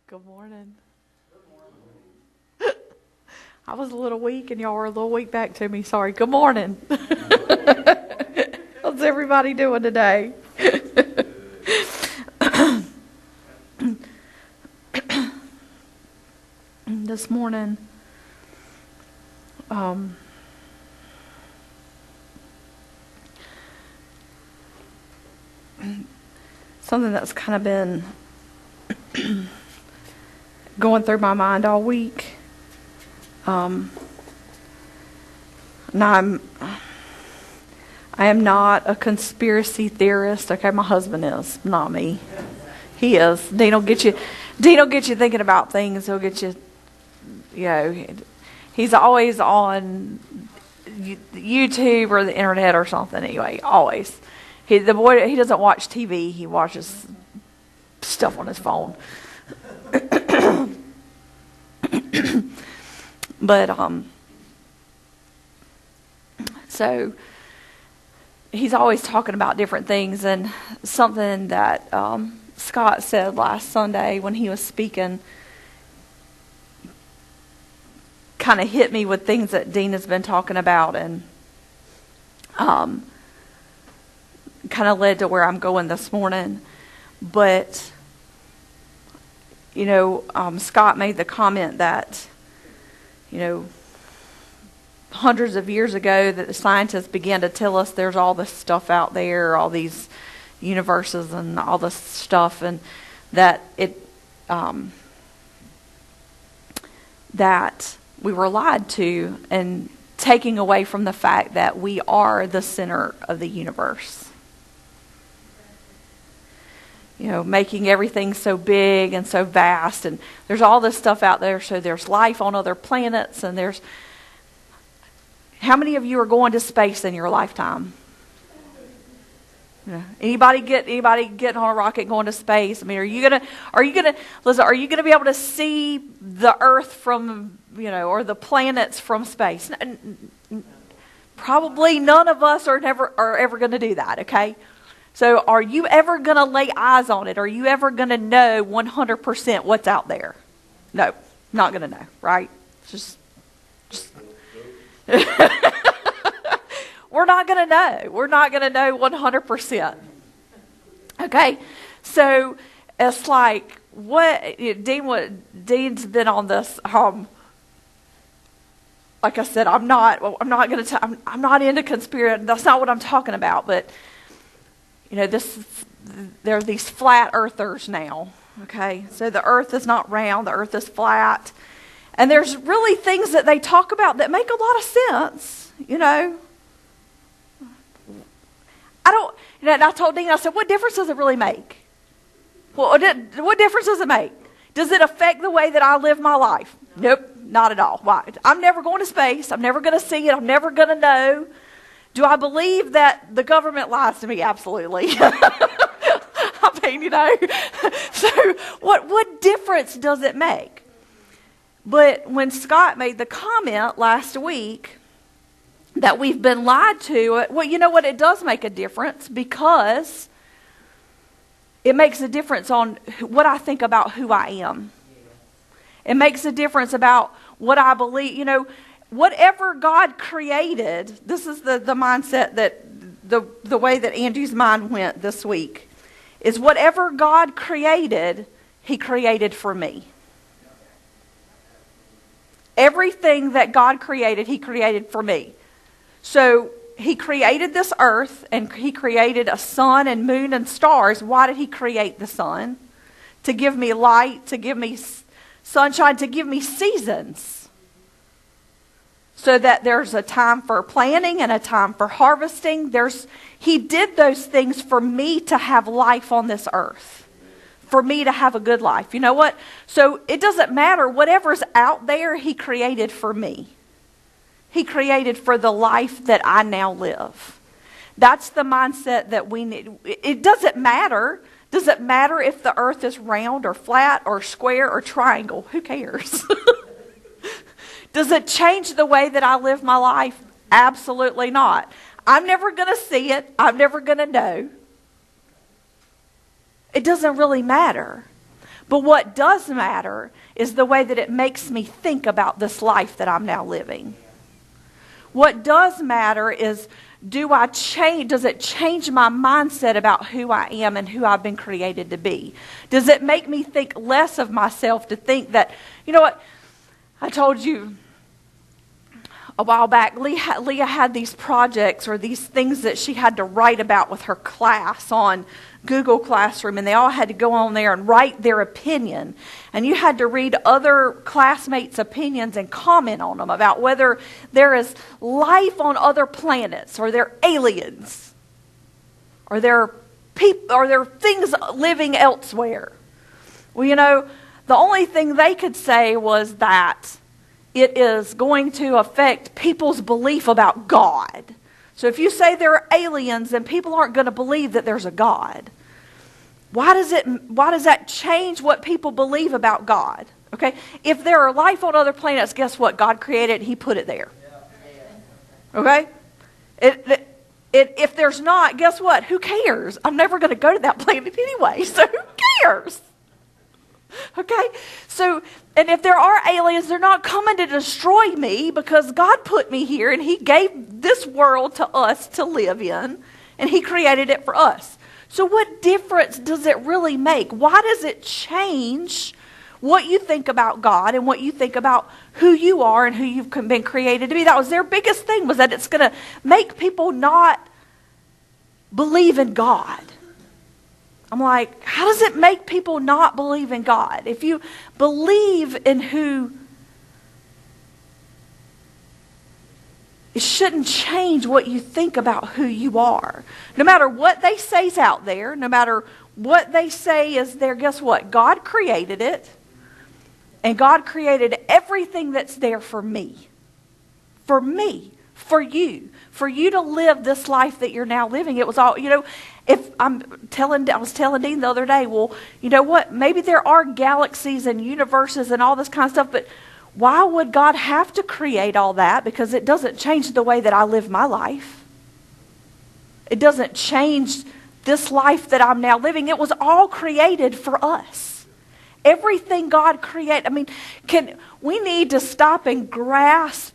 Good morning. I was a little weak and y'all were a little weak back to me. Sorry. Good morning. How's everybody doing today? This morning, something that's kind of been going through my mind all week. And I am not a conspiracy theorist. Okay, my husband is, not me. He is. Dean will get you thinking about things. He'll get you, he's always on YouTube or the internet or something. Anyway, always. He doesn't watch TV. He watches stuff on his phone. But so he's always talking about different things, and something that Scott said last Sunday when he was speaking kind of hit me with things that Dean has been talking about, and kind of led to where I'm going this morning. But Scott made the comment that hundreds of years ago that the scientists began to tell us there's all this stuff out there, all these universes and all this stuff, and that that we were lied to, and taking away from the fact that we are the center of the universe. Making everything so big and so vast, and there's all this stuff out there, so there's life on other planets, and there's... How many of you are going to space in your lifetime? Anybody getting on a rocket going to space? I mean, are you gonna be able to see the Earth from, or the planets from space? Probably none of us are ever going to do that, okay? So are you ever going to lay eyes on it? Are you ever going to know 100% what's out there? No, not going to know, right? Just we're not going to know. We're not going to know 100%. Okay? So it's like, Dean's been on this, like I said, I'm not into conspiracy. That's not what I'm talking about, but there are these flat earthers now, okay? So the earth is not round, the earth is flat. And there's really things that they talk about that make a lot of sense, And I told Dean, I said, what difference does it really make? Well, what difference does it make? Does it affect the way that I live my life? Nope, not at all. Why? I'm never going to space. I'm never going to see it. I'm never going to know. Do I believe that the government lies to me? Absolutely. I mean, So what difference does it make? But when Scott made the comment last week that we've been lied to, well, you know what? It does make a difference, because it makes a difference on what I think about who I am. It makes a difference about what I believe. Whatever God created, this is the mindset that the way that Angie's mind went this week, is whatever God created, He created for me. Everything that God created, He created for me. So He created this earth, and He created a sun and moon and stars. Why did He create the sun? To give me light, to give me sunshine, to give me seasons. So that there's a time for planting and a time for harvesting. He did those things for me to have life on this earth. For me to have a good life. You know what? So it doesn't matter. Whatever's out there, He created for me. He created for the life that I now live. That's the mindset that we need. It doesn't matter. Does it matter if the earth is round or flat or square or triangle? Who cares? Does it change the way that I live my life? Absolutely not. I'm never going to see it. I'm never going to know. It doesn't really matter. But what does matter is the way that it makes me think about this life that I'm now living. What does matter is, does it change my mindset about who I am and who I've been created to be? Does it make me think less of myself to think that, you know what, I told you a while back, Leah had these projects or these things that she had to write about with her class on Google Classroom, and they all had to go on there and write their opinion. And you had to read other classmates' opinions and comment on them about whether there is life on other planets, or they're aliens, or they're things living elsewhere. Well, you know, the only thing they could say was that it is going to affect people's belief about God. So if you say there are aliens, then people aren't going to believe that there's a God. Why does that change what people believe about God? Okay? If there are life on other planets, guess what? God created it, He put it there. Okay? If there's not, guess what? Who cares? I'm never going to go to that planet anyway, so who cares? Okay? So, and if there are aliens, they're not coming to destroy me, because God put me here and He gave this world to us to live in, and He created it for us. So what difference does it really make? Why does it change what you think about God and what you think about who you are and who you've been created to be? That was their biggest thing, was that it's going to make people not believe in God. I'm like, how does it make people not believe in God? If you believe in who, it shouldn't change what you think about who you are. No matter what they say is out there, no matter what they say is there, guess what? God created it. And God created everything that's there for me. For me. For you. For you to live this life that you're now living. It was all, you know, I was telling Dean the other day, well, you know what? Maybe there are galaxies and universes and all this kind of stuff, but why would God have to create all that? Because it doesn't change the way that I live my life. It doesn't change this life that I'm now living. It was all created for us. Everything God created. I mean, we need to stop and grasp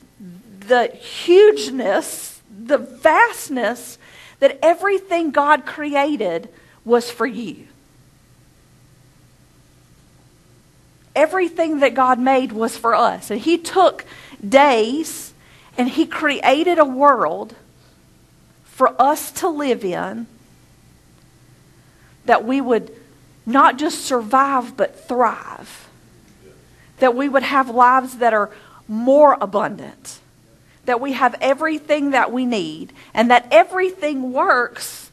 the hugeness, the vastness, that everything God created was for you. Everything that God made was for us. And He took days and He created a world for us to live in, that we would not just survive but thrive. That we would have lives that are more abundant. That we have everything that we need, and that everything works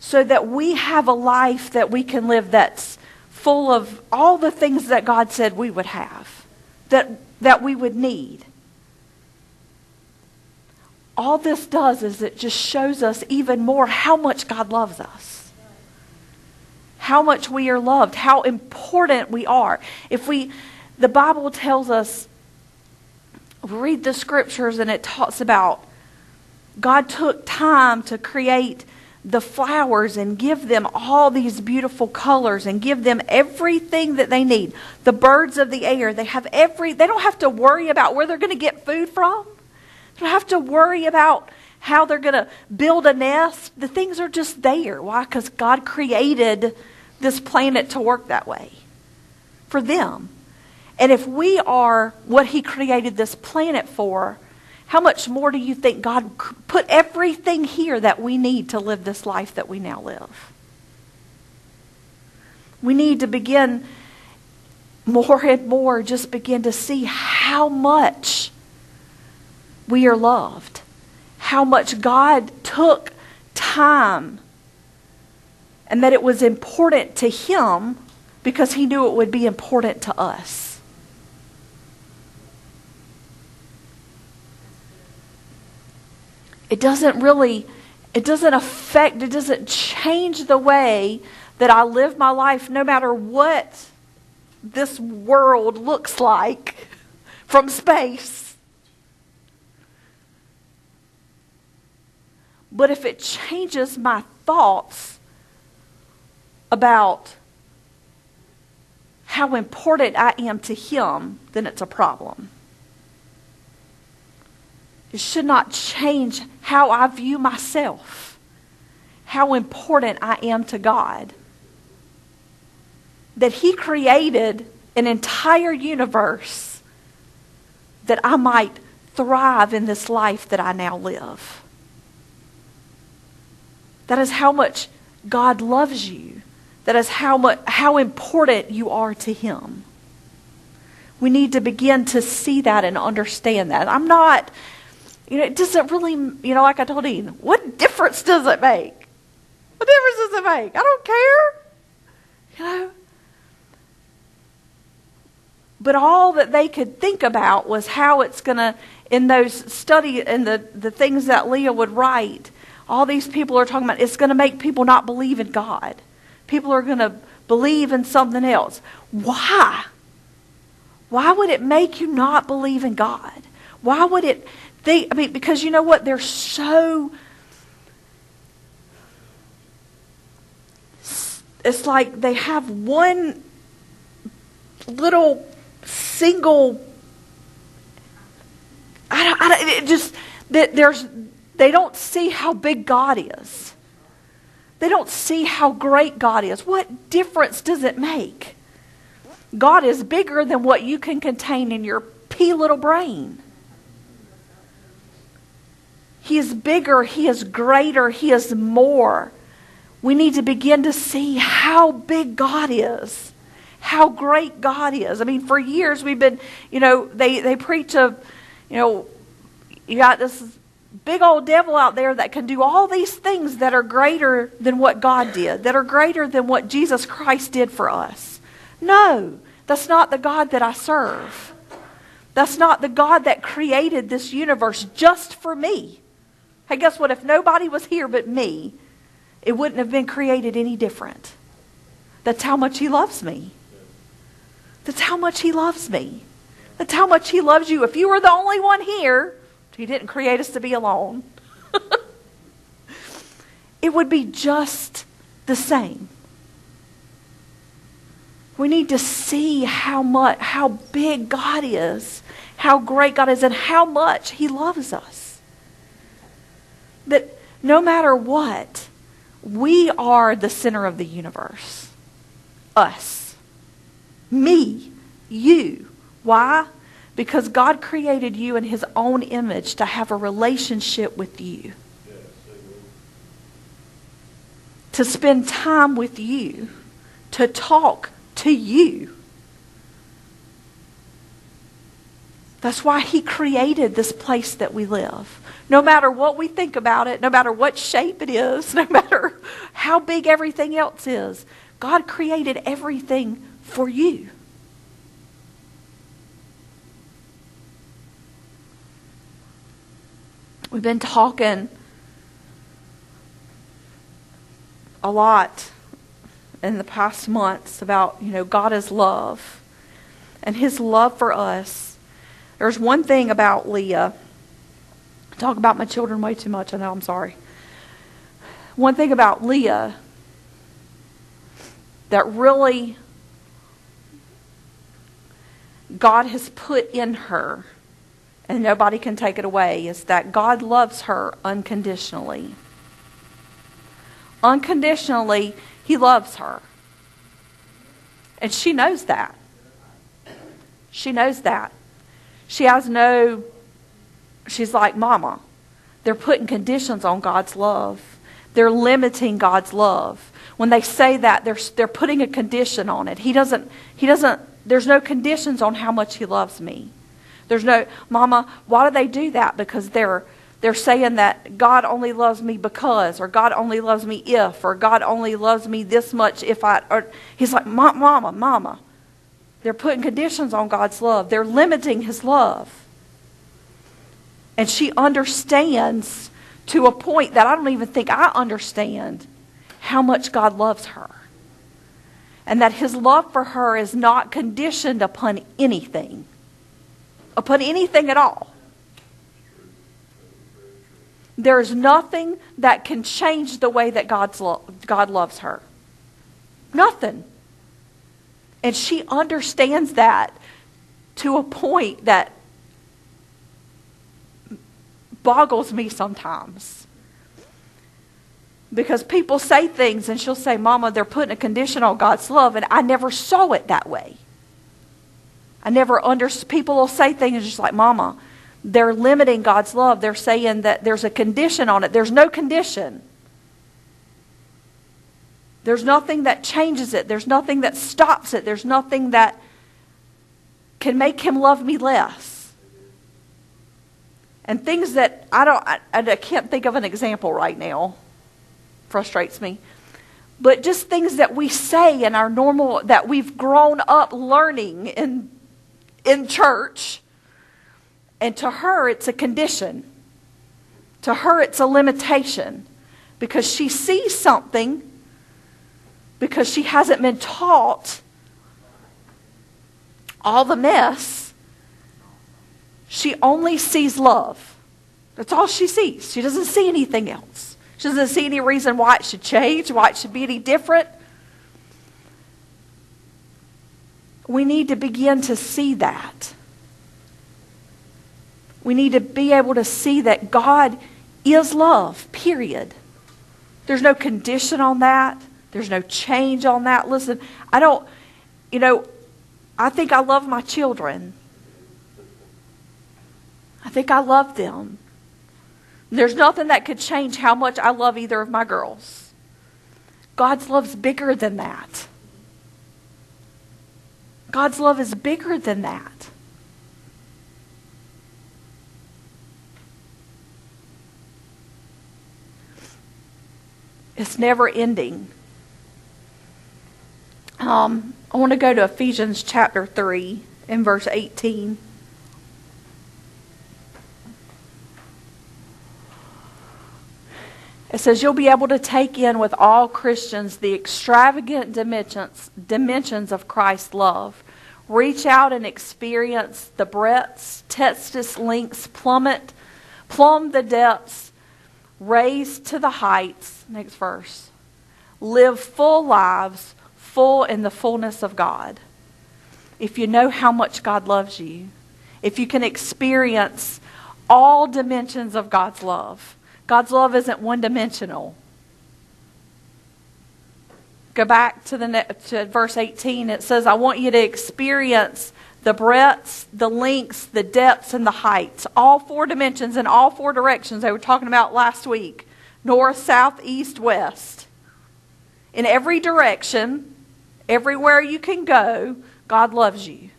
so that we have a life that we can live that's full of all the things that God said we would have, that we would need. All this does is it just shows us even more how much God loves us. How much we are loved, how important we are. The Bible tells us, we read the scriptures and it talks about God took time to create the flowers and give them all these beautiful colors and give them everything that they need. The birds of the air, they don't have to worry about where they're going to get food from. They don't have to worry about how they're going to build a nest. The things are just there. Why? Because God created this planet to work that way for them. And if we are what He created this planet for, how much more do you think God put everything here that we need to live this life that we now live? We need to begin more and more, just begin to see how much we are loved. How much God took time, and that it was important to Him because He knew it would be important to us. It doesn't change the way that I live my life, no matter what this world looks like from space. But if it changes my thoughts about how important I am to Him, then it's a problem. It should not change how I view myself, how important I am to God. That He created an entire universe that I might thrive in this life that I now live. That is how much God loves you. That is how important you are to Him. We need to begin to see that and understand that. I'm not, it doesn't really, like I told Ian, what difference does it make? What difference does it make? I don't care. But all that they could think about was how it's going to, in those study, in the things that Leah would write, all these people are talking about, it's going to make people not believe in God. People are going to believe in something else. Why? Why would it make you not believe in God? Why would it because you know what? They're so, it's like they have one little single, they don't see how big God is. They don't see how great God is. What difference does it make? God is bigger than what you can contain in your pea little brain. He is bigger. He is greater. He is more. We need to begin to see how big God is. How great God is. I mean, for years we've been, they preach of, you got this big old devil out there that can do all these things that are greater than what God did, that are greater than what Jesus Christ did for us. No, that's not the God that I serve. That's not the God that created this universe just for me. Hey, guess what? If nobody was here but me, it wouldn't have been created any different. That's how much He loves me. That's how much He loves me. That's how much He loves you. If you were the only one here, He didn't create us to be alone. It would be just the same. We need to see how big God is, how great God is, and how much He loves us. That no matter what, we are the center of the universe. Us. Me. You. Why? Because God created you in His own image to have a relationship with you. To spend time with you. To talk to you. That's why He created this place that we live. No matter what we think about it, no matter what shape it is, no matter how big everything else is, God created everything for you. We've been talking a lot in the past months about, God is love. And His love for us. There's one thing about Leah. I talk about my children way too much. I know, I'm sorry. One thing about Leah that really God has put in her, and nobody can take it away, is that God loves her unconditionally. Unconditionally, He loves her. And she knows that. She knows that. She's like, Mama, they're putting conditions on God's love. They're limiting God's love. When they say that, they're putting a condition on it. There's no conditions on how much He loves me. There's no, Mama, why do they do that? Because they're saying that God only loves me because, or God only loves me if, or God only loves me this much if He's like, Mama. They're putting conditions on God's love. They're limiting His love. And she understands to a point that I don't even think I understand how much God loves her. And that His love for her is not conditioned upon anything. Upon anything at all. There is nothing that can change the way that God loves her. Nothing. And she understands that to a point that boggles me sometimes. Because people say things and she'll say, Mama, they're putting a condition on God's love. And I never saw it that way. People will say things just like, Mama, they're limiting God's love. They're saying that there's a condition on it. There's no condition. There's nothing that changes it. There's nothing that stops it. There's nothing that can make him love me less. And things that I can't think of an example right now. Frustrates me. But just things that we say in our normal, that we've grown up learning in church. And to her, it's a condition. To her, it's a limitation. Because she sees something, because she hasn't been taught all the mess, she only sees love. That's all she sees. She doesn't see anything else. She doesn't see any reason why it should change, why it should be any different. We need to begin to see that. We need to be able to see that God is love, period. There's no condition on that. There's no change on that. Listen, I think I love my children. I think I love them. There's nothing that could change how much I love either of my girls. God's love's bigger than that. God's love is bigger than that. It's never ending. I want to go to Ephesians chapter 3 and verse 18. It says, you'll be able to take in with all Christians the extravagant dimensions of Christ's love. Reach out and experience the breadths, test its lengths, plumb the depths, raise to the heights. Next verse. Live full lives, full in the fullness of God. If you know how much God loves you, if you can experience all dimensions of God's love. God's love isn't one-dimensional. Go back to verse 18. It says, I want you to experience the breadths, the lengths, the depths, and the heights. All four dimensions in all four directions they were talking about last week. North, south, east, west. In every direction, everywhere you can go, God loves you.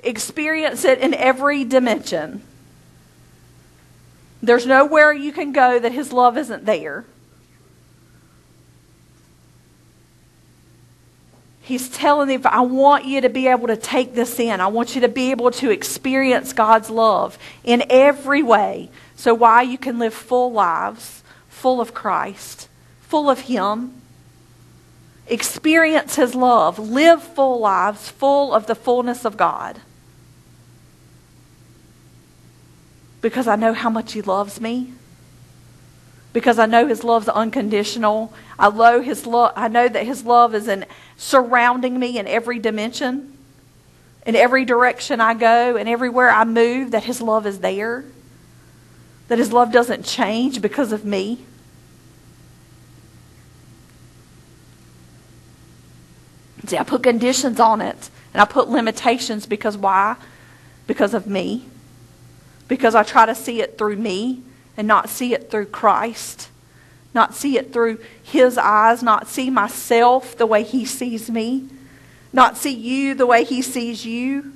Experience it in every dimension. There's nowhere you can go that his love isn't there. He's telling you, I want you to be able to take this in. I want you to be able to experience God's love in every way. So why you can live full lives, full of Christ, full of him. Experience his love. Live full lives, full of the fullness of God. Because I know how much he loves me. Because I know his love's unconditional. I know that his love is surrounding me in every dimension. In every direction I go and everywhere I move, that his love is there. That his love doesn't change because of me. See, I put conditions on it. And I put limitations because why? Because of me. Because I try to see it through me and not see it through Christ. Not see it through his eyes. Not see myself the way he sees me. Not see you the way he sees you.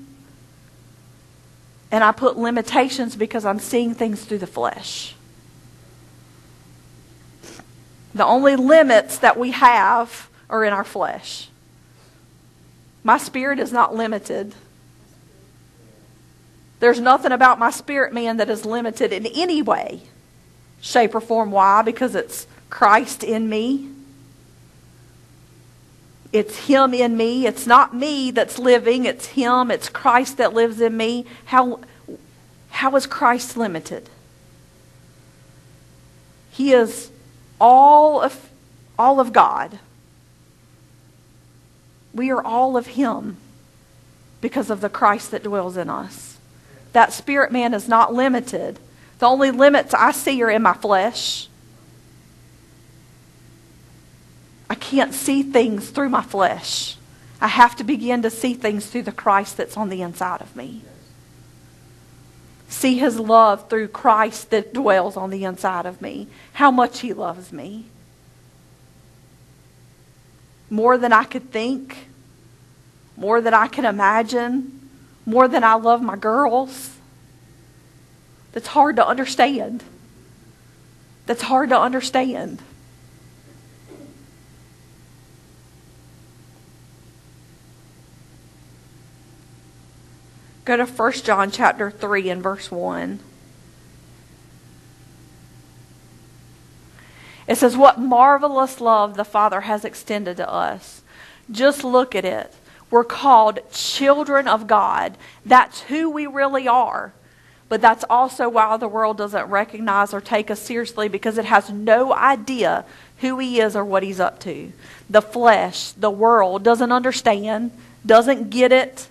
And I put limitations because I'm seeing things through the flesh. The only limits that we have are in our flesh. My spirit is not limited. There's nothing about my spirit man that is limited in any way, shape, or form. Why? Because it's Christ in me. It's him in me. It's not me that's living. It's him. It's Christ that lives in me. How is Christ limited? He is all of God. We are all of Him because of the Christ that dwells in us. That spirit man is not limited. The only limits I see are in my flesh. I can't see things through my flesh. I have to begin to see things through the Christ that's on the inside of me. See His love through Christ that dwells on the inside of me. How much He loves me. More than I could think. More than I can imagine. More than I love my girls. That's hard to understand. That's hard to understand. Go to 1 John chapter 3 and verse 1. It says, what marvelous love the Father has extended to us. Just look at it. We're called children of God. That's who we really are. But that's also why the world doesn't recognize or take us seriously, because it has no idea who He is or what He's up to. The flesh, the world, doesn't understand, doesn't get it.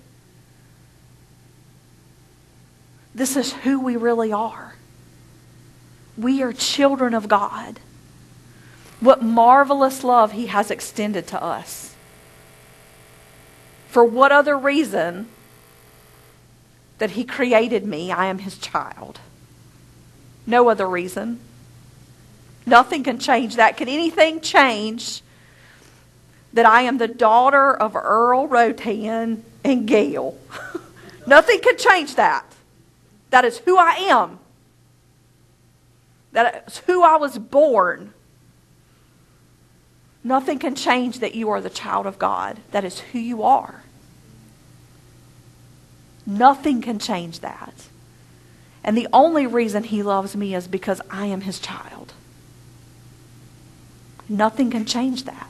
This is who we really are. We are children of God. What marvelous love He has extended to us. For what other reason that He created me? I am His child. No other reason. Nothing can change that. Can anything change that I am the daughter of Earl Rotan and Gail? Nothing can change that. That is who I am. That is who I was born. Nothing can change that you are the child of God. That is who you are. Nothing can change that. And the only reason He loves me is because I am His child. Nothing can change that.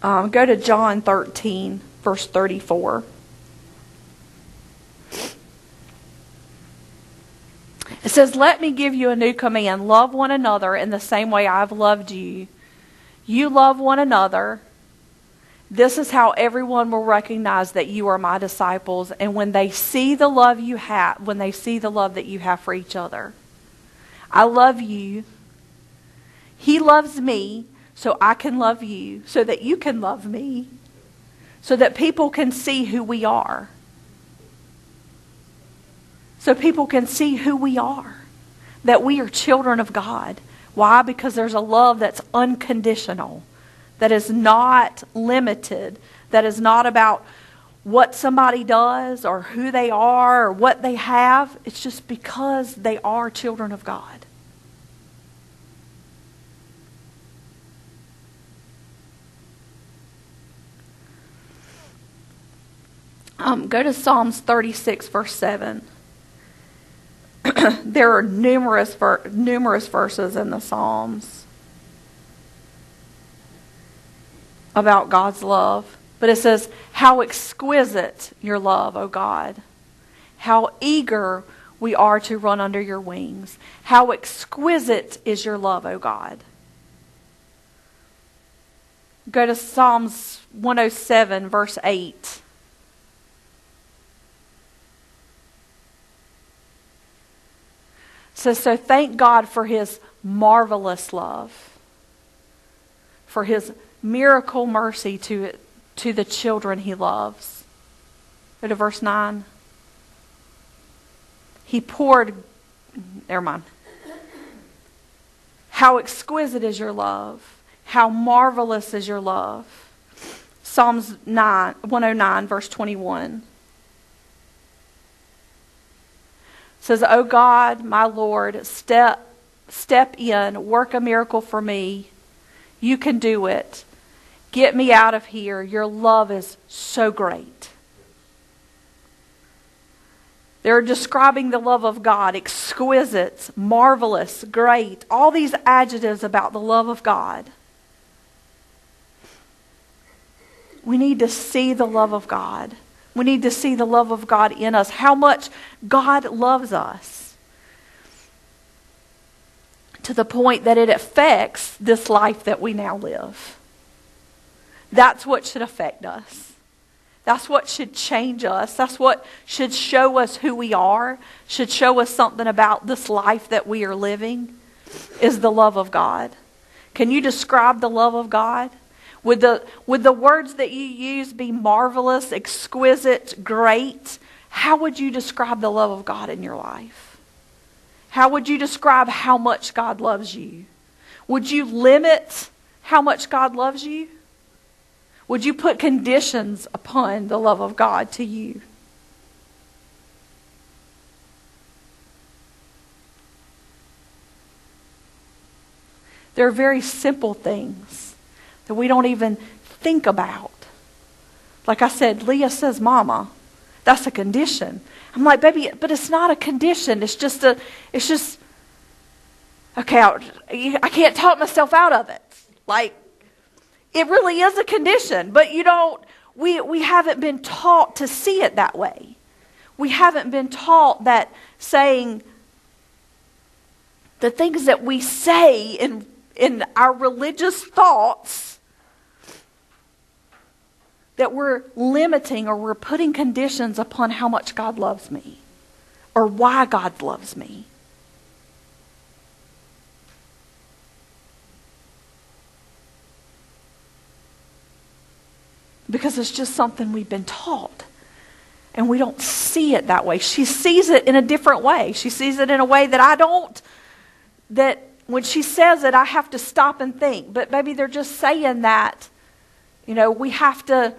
Go to John 13, verse 34. It says, let me give you a new command. Love one another in the same way I've loved you. You love one another. This is how everyone will recognize that you are my disciples. And when they see the love you have, when they see the love that you have for each other. I love you. He loves me. So I can love you, so that you can love me, so that people can see who we are. So people can see who we are, that we are children of God. Why? Because there's a love that's unconditional, that is not limited, that is not about what somebody does or who they are or what they have. It's just because they are children of God. Go to Psalms 36, verse 7. There are numerous verses in the Psalms about God's love. But it says, how exquisite your love, O God. How eager we are to run under your wings. How exquisite is your love, O God. Go to Psalms 107, verse 8. Says, so thank God for His marvelous love, for His miracle mercy to the children He loves. Go to verse 9. He poured, never mind. How exquisite is your love. How marvelous is your love. Psalms 109, verse 21. Says, O God, my Lord, step in, work a miracle for me. You can do it. Get me out of here. Your love is so great. They're describing the love of God, exquisite, marvelous, great, all these adjectives about the love of God. We need to see the love of God. We need to see the love of God in us, how much God loves us. to the point that it affects this life that we now live. That's what should affect us. That's what should change us. That's what should show us who we are, should show us something about this life that we are living, is the love of God. Can you describe the love of God? Would the words that you use be marvelous, exquisite, great? How would you describe the love of God in your life? How would you describe how much God loves you? Would you limit how much God loves you? Would you put conditions upon the love of God to you? There are very simple things that we don't even think about. Like I said, Leah says, Mama, that's a condition. I'm like, baby, but it's not a condition. It's just, okay, I can't talk myself out of it. Like, it really is a condition, but we haven't been taught to see it that way. We haven't been taught that saying the things that we say in our religious thoughts, that we're limiting or we're putting conditions upon how much God loves me or why God loves me. Because it's just something we've been taught. And we don't see it that way. She sees it in a different way. She sees it in a way that I don't. That when she says it, I have to stop and think. But maybe they're just saying that, we have to.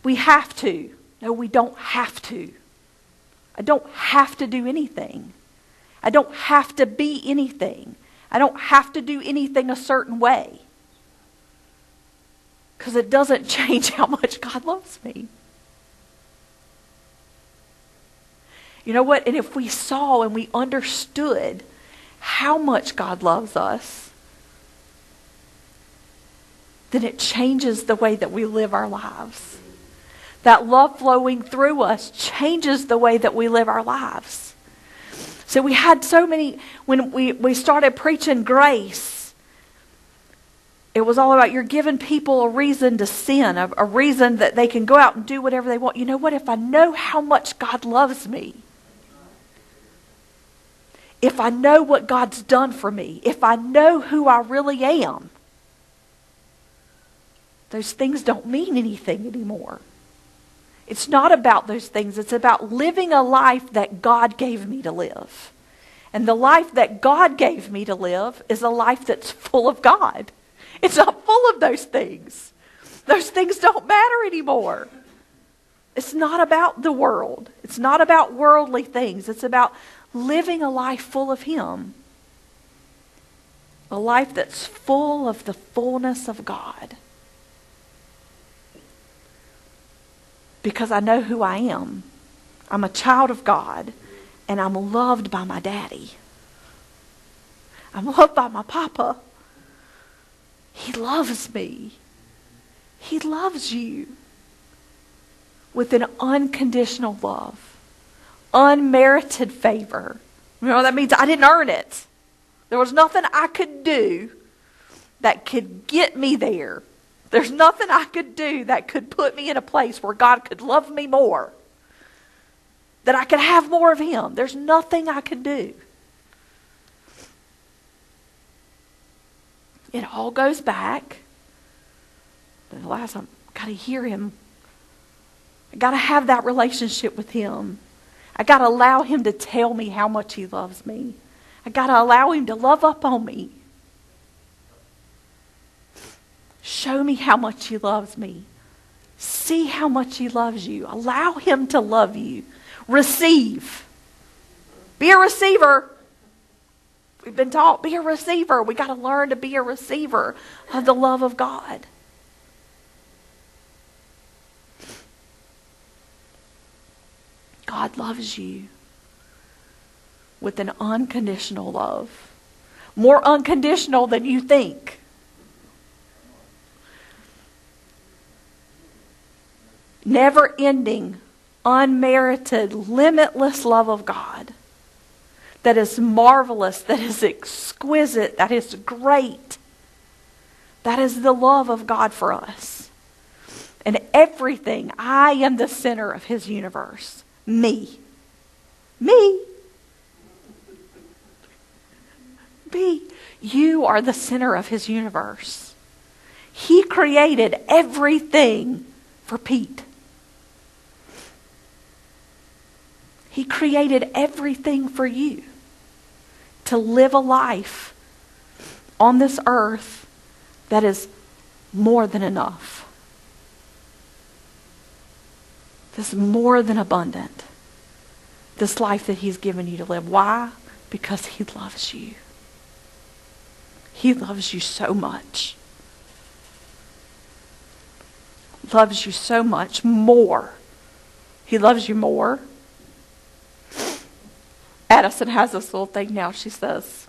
We have to. No, we don't have to. I don't have to do anything. I don't have to be anything. I don't have to do anything a certain way. Because it doesn't change how much God loves me. You know what? And if we saw and we understood how much God loves us, then it changes the way that we live our lives. That love flowing through us changes the way that we live our lives. So we had so many, when we started preaching grace, it was all about you're giving people a reason to sin, a reason that they can go out and do whatever they want. You know what? If I know how much God loves me, if I know what God's done for me, if I know who I really am, those things don't mean anything anymore. It's not about those things. It's about living a life that God gave me to live. And the life that God gave me to live is a life that's full of God. It's not full of those things. Those things don't matter anymore. It's not about the world. It's not about worldly things. It's about living a life full of Him. A life that's full of the fullness of God. Because I know who I am. I'm a child of God. And I'm loved by my daddy. I'm loved by my papa. He loves me. He loves you. With an unconditional love. Unmerited favor. That means I didn't earn it. There was nothing I could do that could get me there. There's nothing I could do that could put me in a place where God could love me more. That I could have more of Him. There's nothing I could do. It all goes back. The last time, I got to hear Him. I got to have that relationship with Him. I got to allow Him to tell me how much He loves me. I got to allow Him to love up on me. Show me how much He loves me. See how much He loves you. Allow Him to love you. Receive. Be a receiver. We've been taught, be a receiver. We got to learn to be a receiver of the love of God. God loves you with an unconditional love. More unconditional than you think. Never ending, unmerited, limitless love of God. that is marvelous, that is exquisite, that is great. That is the love of God for us. And everything, I am the center of his universe. Me. Me. Me. You are the center of his universe. He created everything for Pete. He created everything for you to live a life on this earth that is more than enough. This more than abundant. This life that he's given you to live. Why? Because he loves you. He loves you so much. Loves you so much more. He loves you more. Addison has this little thing now. She says,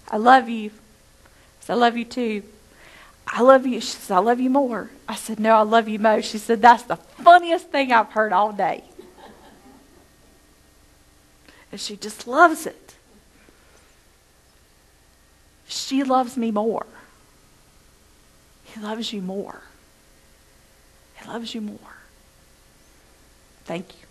I love you. I said, I love you too. I love you. She said, I love you more. I said, no, I love you most. She said, that's the funniest thing I've heard all day. And she just loves it. She loves me more. He loves you more. He loves you more. Thank you.